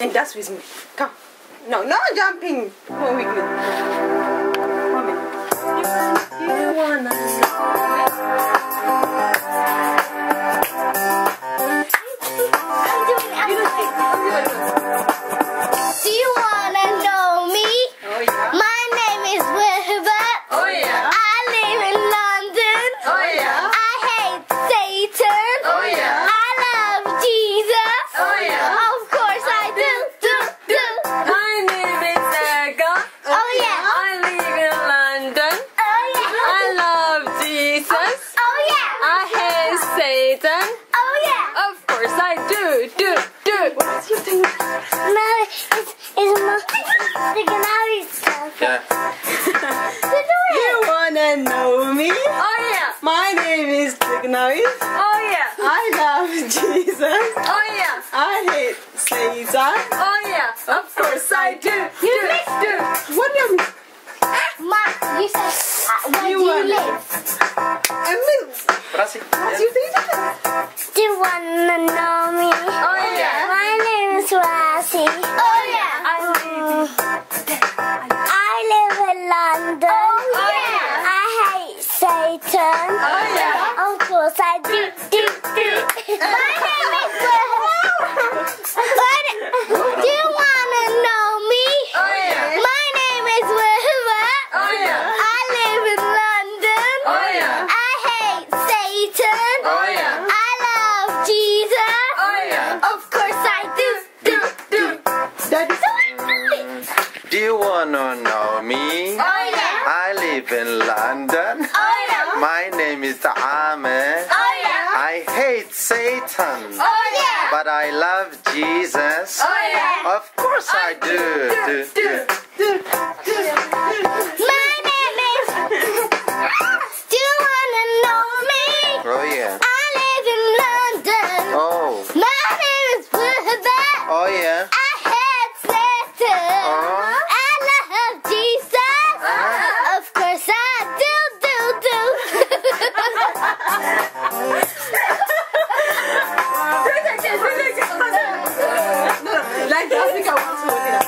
And dance with me. Come. No, no jumping. Come on, Wiggly. Come on. You wanna Do you wanna know me? Oh yeah. My name is Wilbert. Oh yeah. I live in London. Oh yeah. I hate Satan. Oh yeah. I love Jesus. Oh yeah. Of course I do. My name is Sarah. Oh yeah. I live in London. Oh yeah. I love Jesus. Oh yeah. I hate Satan. Oh yeah. Of course I do. What's your thing? No, it's my sticking out his stuff. Yeah. You wanna know me? Oh yeah. My name is Tignois. Oh yeah. I love Jesus. Oh yeah. I hate Satan. Oh yeah. Of course I do. What do you mean? Ma, you said where You do you wanna- live? I mean, Brasi. what's your thing? Do you wanna know me? Oh yeah. My name is Lassie. Oh yeah. I live in London. Oh yeah. I hate Satan. Oh yeah. Of course I do. My name is Do you wanna know me? Oh yeah. My name is Wilbert. Oh yeah. I live in London. Oh yeah. I hate Satan. Oh yeah. I love Jesus. Oh yeah. Of course I do. Daddy. Do you wanna know me? Oh yeah. I live in London. Oh yeah. My name is Ahmed. Oh yeah. I hate Satan. Oh yeah. But I love Jesus. Oh yeah. Of course I do. My name is. Do you wanna know me? Oh yeah. I live in London. Oh. My name is Wilbert. Oh yeah. I hate Satan. I love Jesus. Of course I do. Like Africa wants to